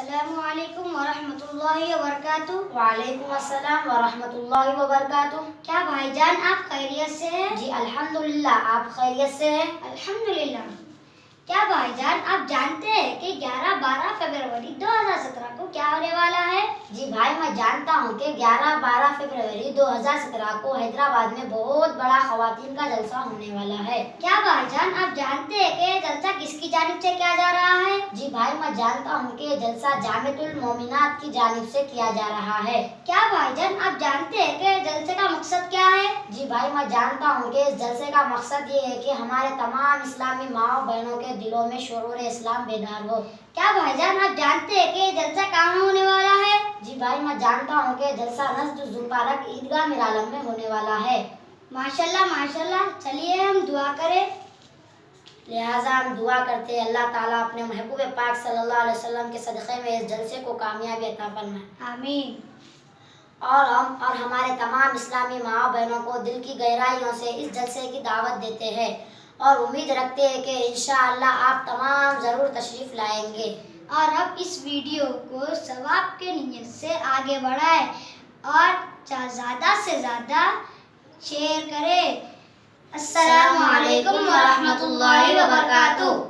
السلام علیکم ورحمۃ اللہ وبرکاتہ۔ وعلیکم السلام ورحمۃ اللہ وبرکاتہ۔ کیا بھائی جان آپ خیریت سے ہیں؟ جی الحمدللہ، آپ خیریت سے ہیں؟ الحمدللہ۔ کیا بھائی جان آپ جانتے ہیں کہ 11-12 فروری 2017 کو کیا ہونے والا ہے؟ جی بھائی، میں جانتا ہوں کہ 11-12 فروری 2017 کو حیدرآباد میں بہت بڑا خواتین کا جلسہ ہونے والا ہے۔ کیا بھائی جان آپ جانتے ہیں کہ یہ جلسہ کس کی جانب سے کیا جا رہا ہے؟ جی بھائی، میں جانتا ہوں کہ یہ جلسہ جامعۃ المومنات کی جانب سے کیا جا رہا ہے۔ کیا بھائی جان آپ جانتے ہیں کہ جلسے کا مقصد کیا ہے؟ جی بھائی، میں جانتا ہوں کہ اس جلسے کا مقصد یہ ہے کہ ہمارے تمام اسلامی ماؤں بہنوں کے دلوں میں شعور اسلام بیدار ہو۔ کیا بھائی جان آپ جانتے ہیں کہ یہ جلسہ کہاں ہونے والا ہے؟ جی بھائی، میں جانتا ہوں کہ جلسہ مسجد ذوالفارق عیدگاہ میرالم میں ہونے والا ہے۔ ماشاءاللہ ماشاءاللہ، چلیے ہم دعا کریں۔ لہٰذا ہم دعا کرتے ہیں اللہ تعالیٰ اپنے محبوب پاک صلی اللہ علیہ وسلم کے صدقے میں اس جلسے کو کامیابی عطا فرمائے۔ آمین۔ اور ہمارے تمام اسلامی ماں بہنوں کو دل کی گہرائیوں سے اس جلسے کی دعوت دیتے ہیں اور امید رکھتے ہیں کہ انشاءاللہ آپ تمام ضرور تشریف لائیں گے۔ اور اب اس ویڈیو کو ثواب کے نیت سے آگے بڑھائیں اور زیادہ سے زیادہ شیئر کریں۔ السلام علیکم ورحمۃ اللہ وبرکاتہ۔